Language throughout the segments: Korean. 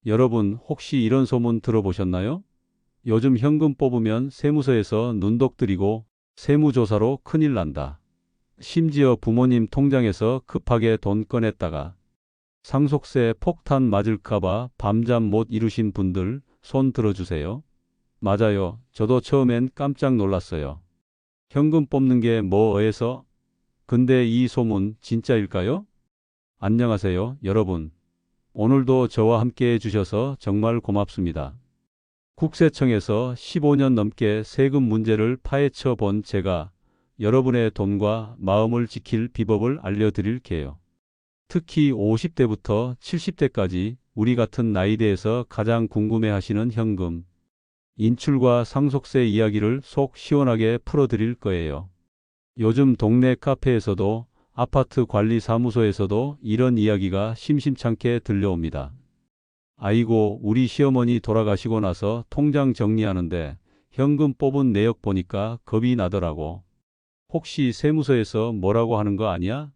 여러분, 혹시 이런 소문 들어보셨나요? 요즘 현금 뽑으면 세무서에서 눈독 들이고 세무조사로 큰일 난다. 심지어 부모님 통장에서 급하게 돈 꺼냈다가 상속세 폭탄 맞을까봐 밤잠 못 이루신 분들 손 들어주세요. 맞아요. 저도 처음엔 깜짝 놀랐어요. 현금 뽑는 게 뭐해서? 근데 이 소문 진짜일까요? 안녕하세요, 여러분. 오늘도 저와 함께 해주셔서 정말 고맙습니다. 국세청에서 15년 넘게 세금 문제를 파헤쳐 본 제가 여러분의 돈과 마음을 지킬 비법을 알려드릴게요. 특히 50대부터 70대까지 우리 같은 나이대에서 가장 궁금해하시는 현금, 인출과 상속세 이야기를 속 시원하게 풀어드릴 거예요. 요즘 동네 카페에서도 아파트 관리사무소에서도 이런 이야기가 심심찮게 들려옵니다. 아이고, 우리 시어머니 돌아가시고 나서 통장 정리하는데 현금 뽑은 내역 보니까 겁이 나더라고. 혹시 세무서에서 뭐라고 하는 거 아니야?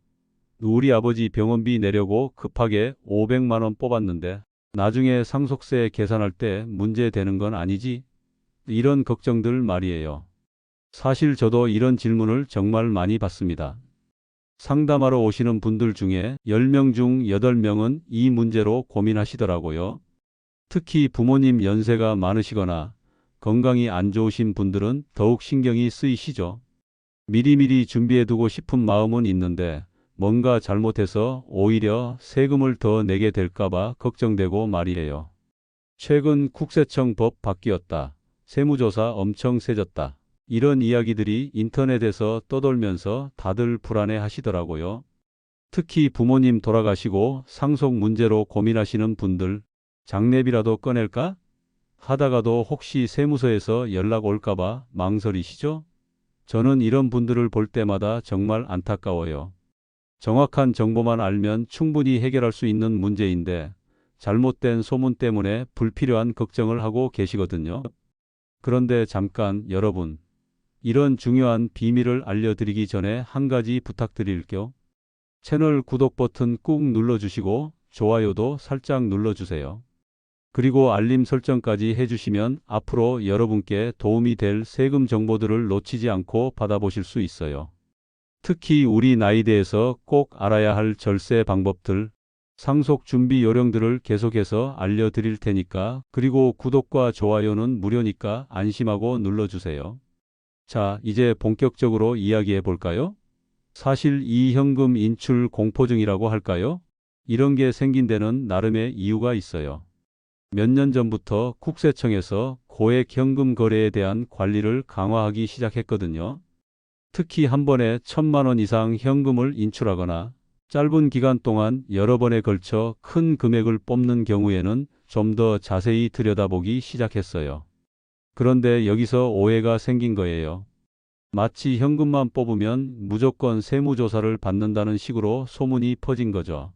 우리 아버지 병원비 내려고 급하게 500만 원 뽑았는데 나중에 상속세 계산할 때 문제 되는 건 아니지? 이런 걱정들 말이에요. 사실 저도 이런 질문을 정말 많이 받습니다. 상담하러 오시는 분들 중에 10명 중 8명은 이 문제로 고민하시더라고요. 특히 부모님 연세가 많으시거나 건강이 안 좋으신 분들은 더욱 신경이 쓰이시죠. 미리미리 준비해두고 싶은 마음은 있는데 뭔가 잘못해서 오히려 세금을 더 내게 될까봐 걱정되고 말이에요. 최근 국세청 법 바뀌었다. 세무조사 엄청 세졌다. 이런 이야기들이 인터넷에서 떠돌면서 다들 불안해 하시더라고요. 특히 부모님 돌아가시고 상속 문제로 고민하시는 분들, 장례비라도 꺼낼까? 하다가도 혹시 세무서에서 연락 올까봐 망설이시죠? 저는 이런 분들을 볼 때마다 정말 안타까워요. 정확한 정보만 알면 충분히 해결할 수 있는 문제인데 잘못된 소문 때문에 불필요한 걱정을 하고 계시거든요. 그런데 잠깐 여러분, 이런 중요한 비밀을 알려드리기 전에 한 가지 부탁드릴게요. 채널 구독 버튼 꾹 눌러주시고 좋아요도 살짝 눌러주세요. 그리고 알림 설정까지 해주시면 앞으로 여러분께 도움이 될 세금 정보들을 놓치지 않고 받아보실 수 있어요. 특히 우리 나이대에서 꼭 알아야 할 절세 방법들, 상속 준비 요령들을 계속해서 알려드릴 테니까, 그리고 구독과 좋아요는 무료니까 안심하고 눌러주세요. 자, 이제 본격적으로 이야기해 볼까요? 사실 이 현금 인출 공포증이라고 할까요? 이런 게 생긴 데는 나름의 이유가 있어요. 몇 년 전부터 국세청에서 고액 현금 거래에 대한 관리를 강화하기 시작했거든요. 특히 한 번에 1,000만 원 이상 현금을 인출하거나 짧은 기간 동안 여러 번에 걸쳐 큰 금액을 뽑는 경우에는 좀 더 자세히 들여다보기 시작했어요. 그런데 여기서 오해가 생긴 거예요. 마치 현금만 뽑으면 무조건 세무조사를 받는다는 식으로 소문이 퍼진 거죠.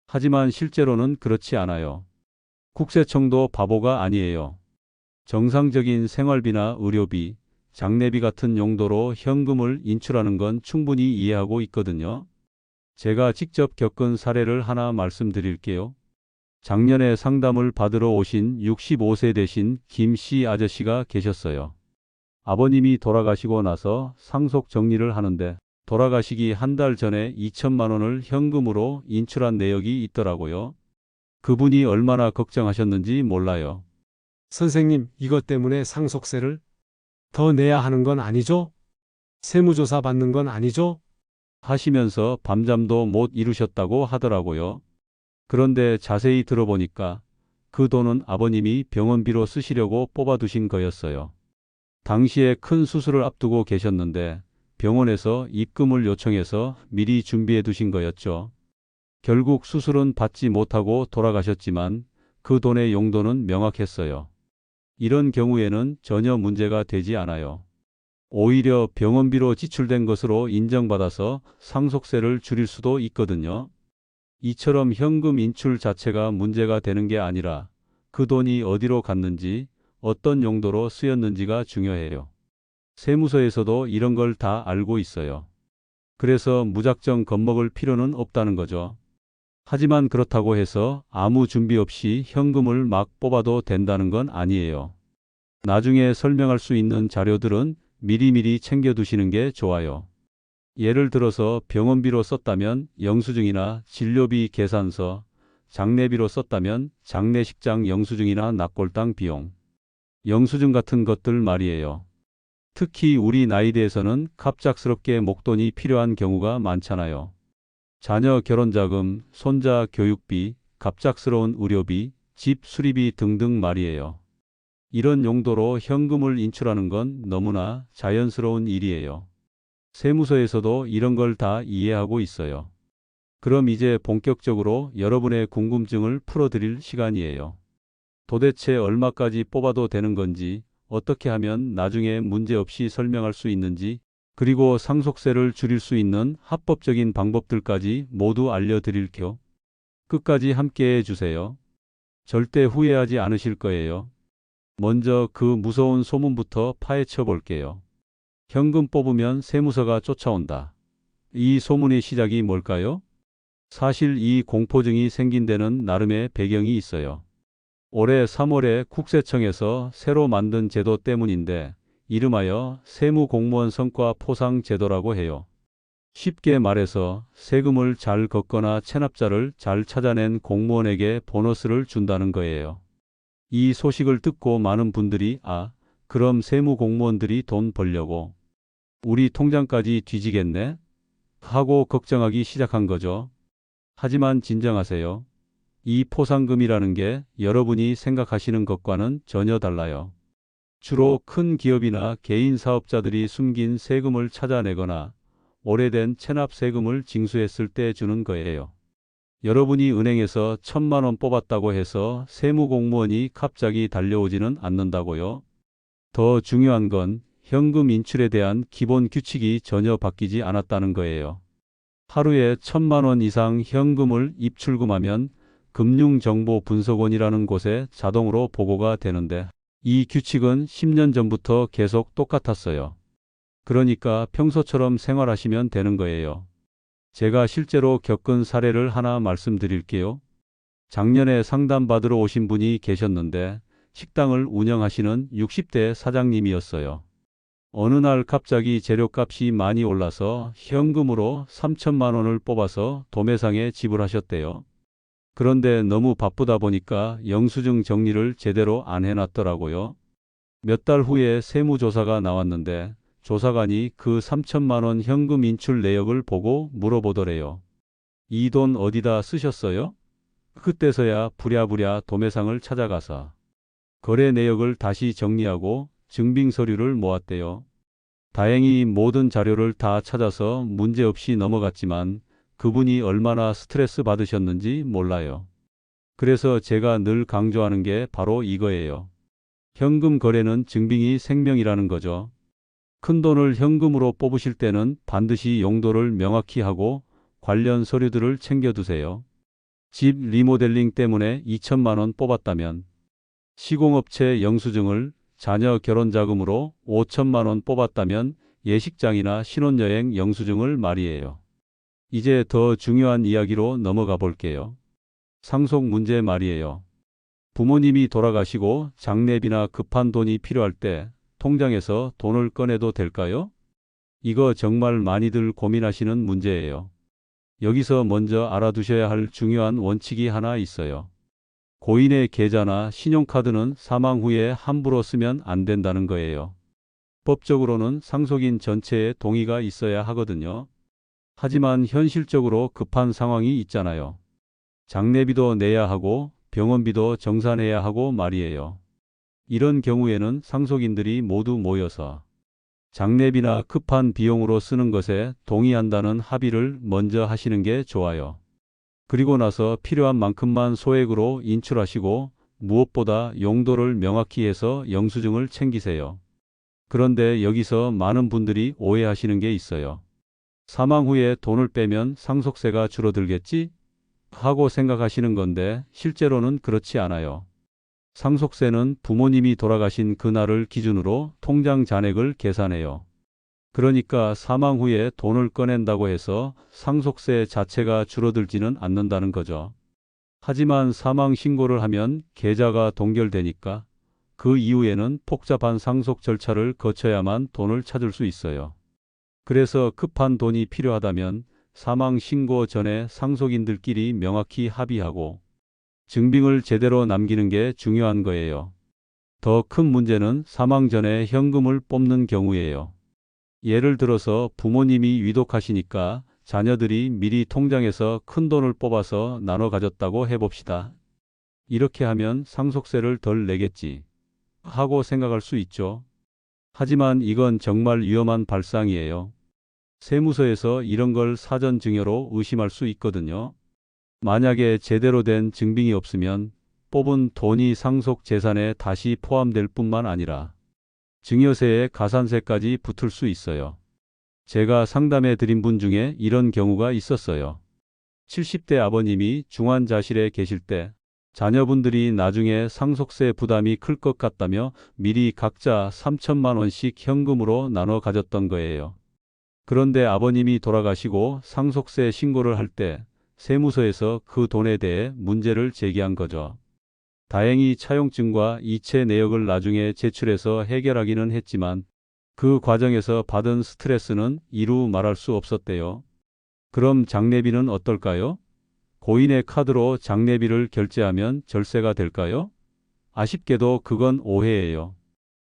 하지만 실제로는 그렇지 않아요. 국세청도 바보가 아니에요. 정상적인 생활비나 의료비, 장례비 같은 용도로 현금을 인출하는 건 충분히 이해하고 있거든요. 제가 직접 겪은 사례를 하나 말씀드릴게요. 작년에 상담을 받으러 오신 65세 되신 김 씨 아저씨가 계셨어요. 아버님이 돌아가시고 나서 상속 정리를 하는데 돌아가시기 한 달 전에 2천만 원을 현금으로 인출한 내역이 있더라고요. 그분이 얼마나 걱정하셨는지 몰라요. 선생님, 이것 때문에 상속세를 더 내야 하는 건 아니죠? 세무조사 받는 건 아니죠? 하시면서 밤잠도 못 이루셨다고 하더라고요. 그런데 자세히 들어보니까 그 돈은 아버님이 병원비로 쓰시려고 뽑아두신 거였어요. 당시에 큰 수술을 앞두고 계셨는데 병원에서 입금을 요청해서 미리 준비해 두신 거였죠. 결국 수술은 받지 못하고 돌아가셨지만 그 돈의 용도는 명확했어요. 이런 경우에는 전혀 문제가 되지 않아요. 오히려 병원비로 지출된 것으로 인정받아서 상속세를 줄일 수도 있거든요. 이처럼 현금 인출 자체가 문제가 되는 게 아니라 그 돈이 어디로 갔는지, 어떤 용도로 쓰였는지가 중요해요. 세무서에서도 이런 걸 다 알고 있어요. 그래서 무작정 겁먹을 필요는 없다는 거죠. 하지만 그렇다고 해서 아무 준비 없이 현금을 막 뽑아도 된다는 건 아니에요. 나중에 설명할 수 있는 자료들은 미리미리 챙겨두시는 게 좋아요. 예를 들어서 병원비로 썼다면 영수증이나 진료비 계산서, 장례비로 썼다면 장례식장 영수증이나 낙골당 비용, 영수증 같은 것들 말이에요. 특히 우리 나이대에서는 갑작스럽게 목돈이 필요한 경우가 많잖아요. 자녀 결혼자금, 손자 교육비, 갑작스러운 의료비, 집 수리비 등등 말이에요. 이런 용도로 현금을 인출하는 건 너무나 자연스러운 일이에요. 세무서에서도 이런 걸 다 이해하고 있어요. 그럼 이제 본격적으로 여러분의 궁금증을 풀어드릴 시간이에요. 도대체 얼마까지 뽑아도 되는 건지, 어떻게 하면 나중에 문제없이 설명할 수 있는지, 그리고 상속세를 줄일 수 있는 합법적인 방법들까지 모두 알려드릴게요. 끝까지 함께 해주세요. 절대 후회하지 않으실 거예요. 먼저 그 무서운 소문부터 파헤쳐 볼게요. 현금 뽑으면 세무서가 쫓아온다. 이 소문의 시작이 뭘까요? 사실 이 공포증이 생긴 데는 나름의 배경이 있어요. 올해 3월에 국세청에서 새로 만든 제도 때문인데 이름하여 세무공무원 성과 포상 제도라고 해요. 쉽게 말해서 세금을 잘 걷거나 체납자를 잘 찾아낸 공무원에게 보너스를 준다는 거예요. 이 소식을 듣고 많은 분들이 그럼 세무공무원들이 돈 벌려고 우리 통장까지 뒤지겠네? 하고 걱정하기 시작한 거죠. 하지만 진정하세요. 이 포상금이라는 게 여러분이 생각하시는 것과는 전혀 달라요. 주로 큰 기업이나 개인 사업자들이 숨긴 세금을 찾아내거나 오래된 체납 세금을 징수했을 때 주는 거예요. 여러분이 은행에서 1,000만 원 뽑았다고 해서 세무공무원이 갑자기 달려오지는 않는다고요. 더 중요한 건 현금 인출에 대한 기본 규칙이 전혀 바뀌지 않았다는 거예요. 하루에 1,000만 원 이상 현금을 입출금하면 금융정보분석원이라는 곳에 자동으로 보고가 되는데 이 규칙은 10년 전부터 계속 똑같았어요. 그러니까 평소처럼 생활하시면 되는 거예요. 제가 실제로 겪은 사례를 하나 말씀드릴게요. 작년에 상담받으러 오신 분이 계셨는데 식당을 운영하시는 60대 사장님이었어요. 어느 날 갑자기 재료값이 많이 올라서 현금으로 3천만 원을 뽑아서 도매상에 지불하셨대요. 그런데 너무 바쁘다 보니까 영수증 정리를 제대로 안 해놨더라고요. 몇 달 후에 세무조사가 나왔는데 조사관이 그 3천만 원 현금 인출 내역을 보고 물어보더래요. 이 돈 어디다 쓰셨어요? 그때서야 부랴부랴 도매상을 찾아가서 거래 내역을 다시 정리하고 증빙 서류를 모았대요. 다행히 모든 자료를 다 찾아서 문제없이 넘어갔지만 그분이 얼마나 스트레스 받으셨는지 몰라요. 그래서 제가 늘 강조하는 게 바로 이거예요. 현금 거래는 증빙이 생명이라는 거죠. 큰 돈을 현금으로 뽑으실 때는 반드시 용도를 명확히 하고 관련 서류들을 챙겨두세요. 집 리모델링 때문에 2천만 원 뽑았다면 시공업체 영수증을, 자녀 결혼자금으로 5천만 원 뽑았다면 예식장이나 신혼여행 영수증을 말이에요. 이제 더 중요한 이야기로 넘어가 볼게요. 상속 문제 말이에요. 부모님이 돌아가시고 장례비나 급한 돈이 필요할 때 통장에서 돈을 꺼내도 될까요? 이거 정말 많이들 고민하시는 문제예요. 여기서 먼저 알아두셔야 할 중요한 원칙이 하나 있어요. 고인의 계좌나 신용카드는 사망 후에 함부로 쓰면 안 된다는 거예요. 법적으로는 상속인 전체의 동의가 있어야 하거든요. 하지만 현실적으로 급한 상황이 있잖아요. 장례비도 내야 하고 병원비도 정산해야 하고 말이에요. 이런 경우에는 상속인들이 모두 모여서 장례비나 급한 비용으로 쓰는 것에 동의한다는 합의를 먼저 하시는 게 좋아요. 그리고 나서 필요한 만큼만 소액으로 인출하시고 무엇보다 용도를 명확히 해서 영수증을 챙기세요. 그런데 여기서 많은 분들이 오해하시는 게 있어요. 사망 후에 돈을 빼면 상속세가 줄어들겠지? 하고 생각하시는 건데 실제로는 그렇지 않아요. 상속세는 부모님이 돌아가신 그날을 기준으로 통장 잔액을 계산해요. 그러니까 사망 후에 돈을 꺼낸다고 해서 상속세 자체가 줄어들지는 않는다는 거죠. 하지만 사망 신고를 하면 계좌가 동결되니까 그 이후에는 복잡한 상속 절차를 거쳐야만 돈을 찾을 수 있어요. 그래서 급한 돈이 필요하다면 사망 신고 전에 상속인들끼리 명확히 합의하고 증빙을 제대로 남기는 게 중요한 거예요. 더 큰 문제는 사망 전에 현금을 뽑는 경우예요. 예를 들어서 부모님이 위독하시니까 자녀들이 미리 통장에서 큰 돈을 뽑아서 나눠 가졌다고 해봅시다. 이렇게 하면 상속세를 덜 내겠지 하고 생각할 수 있죠. 하지만 이건 정말 위험한 발상이에요. 세무서에서 이런 걸 사전 증여로 의심할 수 있거든요. 만약에 제대로 된 증빙이 없으면 뽑은 돈이 상속 재산에 다시 포함될 뿐만 아니라 증여세에 가산세까지 붙을 수 있어요. 제가 상담해 드린 분 중에 이런 경우가 있었어요. 70대 아버님이 중환자실에 계실 때 자녀분들이 나중에 상속세 부담이 클 것 같다며 미리 각자 3천만 원씩 현금으로 나눠 가졌던 거예요. 그런데 아버님이 돌아가시고 상속세 신고를 할 때 세무서에서 그 돈에 대해 문제를 제기한 거죠. 다행히 차용증과 이체 내역을 나중에 제출해서 해결하기는 했지만 그 과정에서 받은 스트레스는 이루 말할 수 없었대요. 그럼 장례비는 어떨까요? 고인의 카드로 장례비를 결제하면 절세가 될까요? 아쉽게도 그건 오해예요.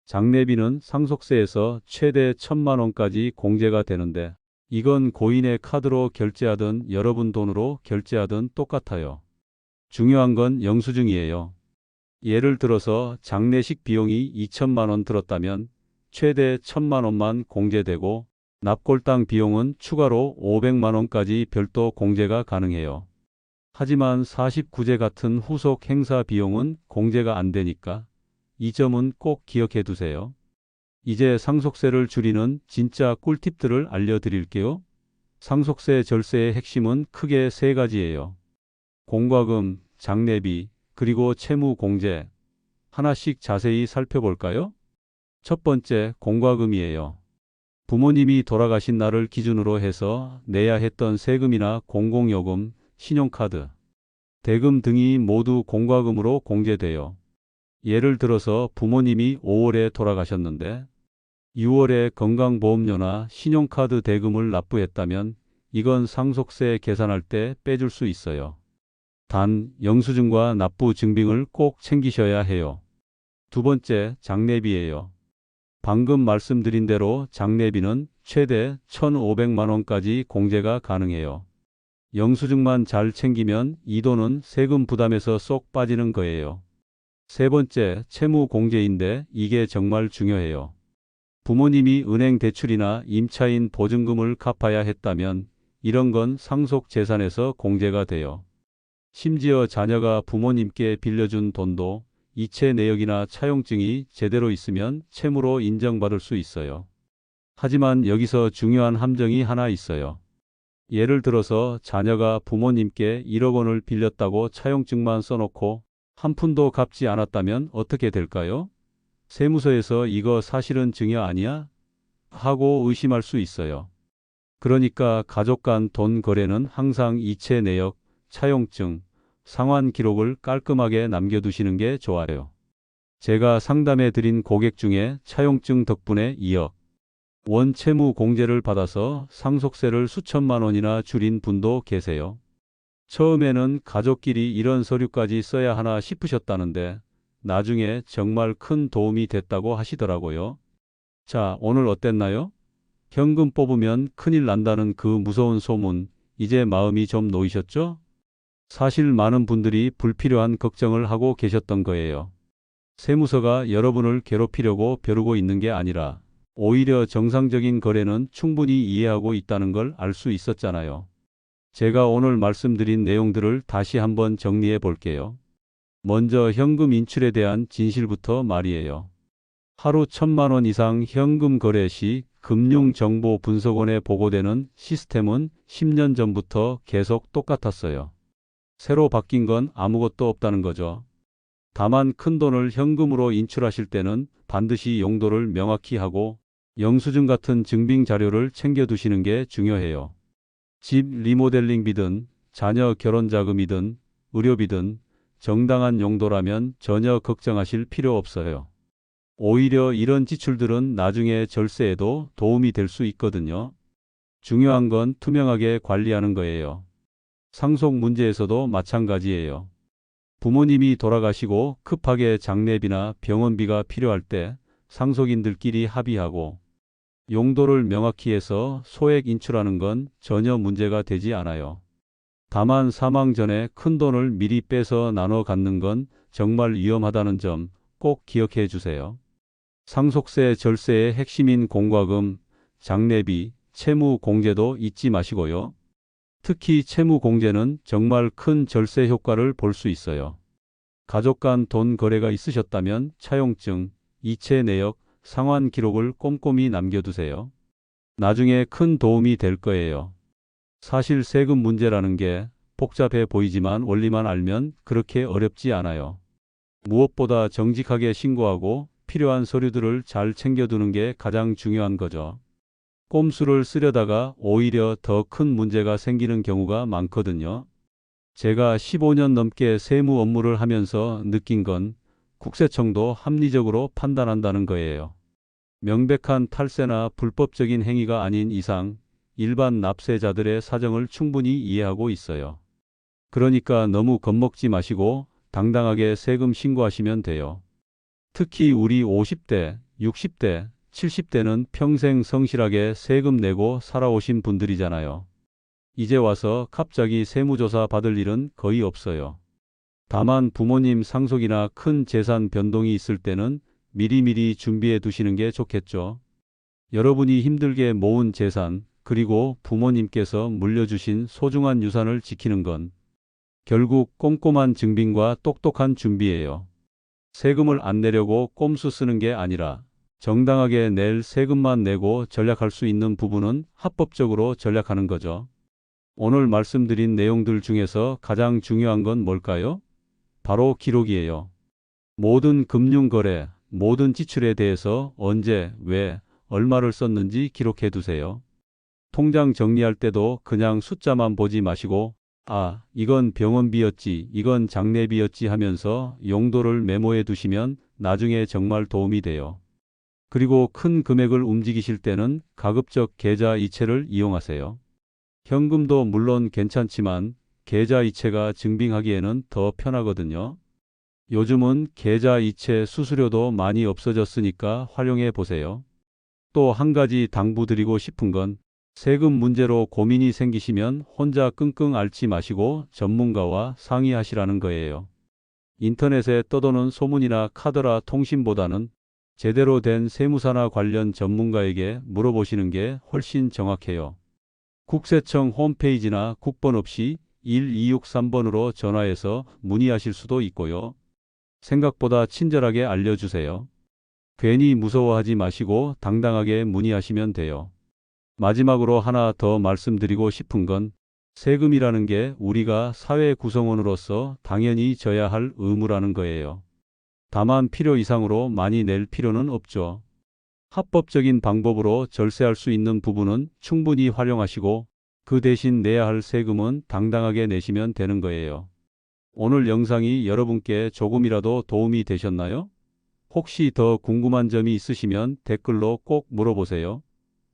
장례비는 상속세에서 최대 1,000만 원까지 공제가 되는데 이건 고인의 카드로 결제하든 여러분 돈으로 결제하든 똑같아요. 중요한 건 영수증이에요. 예를 들어서 장례식 비용이 2천만 원 들었다면 최대 1,000만 원만 공제되고 납골당 비용은 추가로 500만 원까지 별도 공제가 가능해요. 하지만 49제 같은 후속 행사 비용은 공제가 안 되니까 이 점은 꼭 기억해 두세요. 이제 상속세를 줄이는 진짜 꿀팁들을 알려드릴게요. 상속세 절세의 핵심은 크게 세 가지예요. 공과금, 장례비, 그리고 채무 공제. 하나씩 자세히 살펴볼까요? 첫 번째, 공과금이에요. 부모님이 돌아가신 날을 기준으로 해서 내야 했던 세금이나 공공요금, 신용카드, 대금 등이 모두 공과금으로 공제돼요. 예를 들어서 부모님이 5월에 돌아가셨는데 6월에 건강보험료나 신용카드 대금을 납부했다면 이건 상속세 계산할 때 빼줄 수 있어요. 단, 영수증과 납부 증빙을 꼭 챙기셔야 해요. 두 번째, 장례비예요. 방금 말씀드린 대로 장례비는 최대 1,500만 원까지 공제가 가능해요. 영수증만 잘 챙기면 이 돈은 세금 부담에서 쏙 빠지는 거예요. 세 번째, 채무 공제인데 이게 정말 중요해요. 부모님이 은행 대출이나 임차인 보증금을 갚아야 했다면 이런 건 상속 재산에서 공제가 돼요. 심지어 자녀가 부모님께 빌려준 돈도 이체 내역이나 차용증이 제대로 있으면 채무로 인정받을 수 있어요. 하지만 여기서 중요한 함정이 하나 있어요. 예를 들어서 자녀가 부모님께 1억 원을 빌렸다고 차용증만 써놓고 한 푼도 갚지 않았다면 어떻게 될까요? 세무서에서 이거 사실은 증여 아니야? 하고 의심할 수 있어요. 그러니까 가족 간 돈 거래는 항상 이체 내역, 차용증, 상환 기록을 깔끔하게 남겨두시는 게 좋아요. 제가 상담해 드린 고객 중에 차용증 덕분에 2억 원 채무 공제를 받아서 상속세를 수천만 원이나 줄인 분도 계세요. 처음에는 가족끼리 이런 서류까지 써야 하나 싶으셨다는데 나중에 정말 큰 도움이 됐다고 하시더라고요. 자, 오늘 어땠나요? 현금 뽑으면 큰일 난다는 그 무서운 소문, 이제 마음이 좀 놓이셨죠? 사실 많은 분들이 불필요한 걱정을 하고 계셨던 거예요. 세무서가 여러분을 괴롭히려고 벼르고 있는 게 아니라 오히려 정상적인 거래는 충분히 이해하고 있다는 걸 알 수 있었잖아요. 제가 오늘 말씀드린 내용들을 다시 한번 정리해 볼게요. 먼저 현금 인출에 대한 진실부터 말이에요. 하루 1,000만 원 이상 현금 거래 시 금융정보분석원에 보고되는 시스템은 10년 전부터 계속 똑같았어요. 새로 바뀐 건 아무것도 없다는 거죠. 다만 큰 돈을 현금으로 인출하실 때는 반드시 용도를 명확히 하고 영수증 같은 증빙 자료를 챙겨두시는 게 중요해요. 집 리모델링비든 자녀 결혼 자금이든 의료비든 정당한 용도라면 전혀 걱정하실 필요 없어요. 오히려 이런 지출들은 나중에 절세에도 도움이 될 수 있거든요. 중요한 건 투명하게 관리하는 거예요. 상속 문제에서도 마찬가지예요. 부모님이 돌아가시고 급하게 장례비나 병원비가 필요할 때 상속인들끼리 합의하고 용도를 명확히 해서 소액 인출하는 건 전혀 문제가 되지 않아요. 다만 사망 전에 큰 돈을 미리 빼서 나눠 갖는 건 정말 위험하다는 점 꼭 기억해 주세요. 상속세 절세의 핵심인 공과금, 장례비, 채무 공제도 잊지 마시고요. 특히 채무 공제는 정말 큰 절세 효과를 볼 수 있어요. 가족 간 돈 거래가 있으셨다면 차용증, 이체 내역, 상환 기록을 꼼꼼히 남겨두세요. 나중에 큰 도움이 될 거예요. 사실 세금 문제라는 게 복잡해 보이지만 원리만 알면 그렇게 어렵지 않아요. 무엇보다 정직하게 신고하고 필요한 서류들을 잘 챙겨두는 게 가장 중요한 거죠. 꼼수를 쓰려다가 오히려 더 큰 문제가 생기는 경우가 많거든요. 제가 15년 넘게 세무 업무를 하면서 느낀 건 국세청도 합리적으로 판단한다는 거예요. 명백한 탈세나 불법적인 행위가 아닌 이상 일반 납세자들의 사정을 충분히 이해하고 있어요. 그러니까 너무 겁먹지 마시고 당당하게 세금 신고하시면 돼요. 특히 우리 50대, 60대, 70대는 평생 성실하게 세금 내고 살아오신 분들이잖아요. 이제 와서 갑자기 세무조사 받을 일은 거의 없어요. 다만 부모님 상속이나 큰 재산 변동이 있을 때는 미리미리 준비해 두시는 게 좋겠죠. 여러분이 힘들게 모은 재산, 그리고 부모님께서 물려주신 소중한 유산을 지키는 건 결국 꼼꼼한 증빙과 똑똑한 준비예요. 세금을 안 내려고 꼼수 쓰는 게 아니라 정당하게 낼 세금만 내고 절약할 수 있는 부분은 합법적으로 절약하는 거죠. 오늘 말씀드린 내용들 중에서 가장 중요한 건 뭘까요? 바로 기록이에요. 모든 금융거래, 모든 지출에 대해서 언제, 왜, 얼마를 썼는지 기록해 두세요. 통장 정리할 때도 그냥 숫자만 보지 마시고 아, 이건 병원비였지, 이건 장례비였지 하면서 용도를 메모해 두시면 나중에 정말 도움이 돼요. 그리고 큰 금액을 움직이실 때는 가급적 계좌 이체를 이용하세요. 현금도 물론 괜찮지만 계좌 이체가 증빙하기에는 더 편하거든요. 요즘은 계좌 이체 수수료도 많이 없어졌으니까 활용해 보세요. 또 한 가지 당부드리고 싶은 건 세금 문제로 고민이 생기시면 혼자 끙끙 앓지 마시고 전문가와 상의하시라는 거예요. 인터넷에 떠도는 소문이나 카더라 통신보다는 제대로 된 세무사나 관련 전문가에게 물어보시는 게 훨씬 정확해요. 국세청 홈페이지나 국번 없이 1263번으로 전화해서 문의하실 수도 있고요. 생각보다 친절하게 알려주세요. 괜히 무서워하지 마시고 당당하게 문의하시면 돼요. 마지막으로 하나 더 말씀드리고 싶은 건 세금이라는 게 우리가 사회 구성원으로서 당연히 져야 할 의무라는 거예요. 다만 필요 이상으로 많이 낼 필요는 없죠. 합법적인 방법으로 절세할 수 있는 부분은 충분히 활용하시고 그 대신 내야 할 세금은 당당하게 내시면 되는 거예요. 오늘 영상이 여러분께 조금이라도 도움이 되셨나요? 혹시 더 궁금한 점이 있으시면 댓글로 꼭 물어보세요.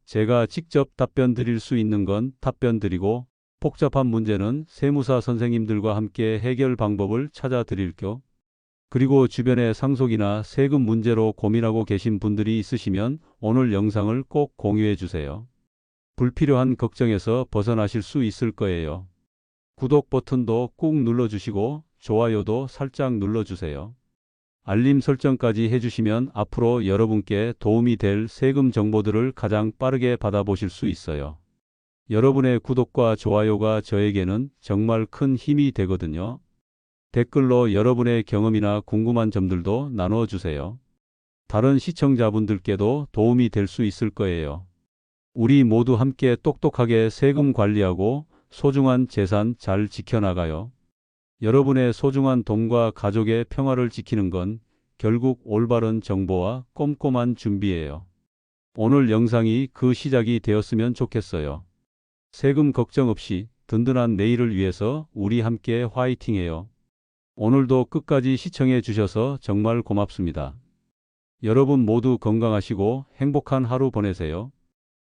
제가 직접 답변 드릴 수 있는 건 답변 드리고 복잡한 문제는 세무사 선생님들과 함께 해결 방법을 찾아 드릴게요. 그리고 주변에 상속이나 세금 문제로 고민하고 계신 분들이 있으시면 오늘 영상을 꼭 공유해 주세요. 불필요한 걱정에서 벗어나실 수 있을 거예요. 구독 버튼도 꾹 눌러주시고 좋아요도 살짝 눌러주세요. 알림 설정까지 해주시면 앞으로 여러분께 도움이 될 세금 정보들을 가장 빠르게 받아보실 수 있어요. 여러분의 구독과 좋아요가 저에게는 정말 큰 힘이 되거든요. 댓글로 여러분의 경험이나 궁금한 점들도 나눠주세요. 다른 시청자분들께도 도움이 될 수 있을 거예요. 우리 모두 함께 똑똑하게 세금 관리하고 소중한 재산 잘 지켜나가요. 여러분의 소중한 돈과 가족의 평화를 지키는 건 결국 올바른 정보와 꼼꼼한 준비예요. 오늘 영상이 그 시작이 되었으면 좋겠어요. 세금 걱정 없이 든든한 내일을 위해서 우리 함께 화이팅해요. 오늘도 끝까지 시청해 주셔서 정말 고맙습니다. 여러분 모두 건강하시고 행복한 하루 보내세요.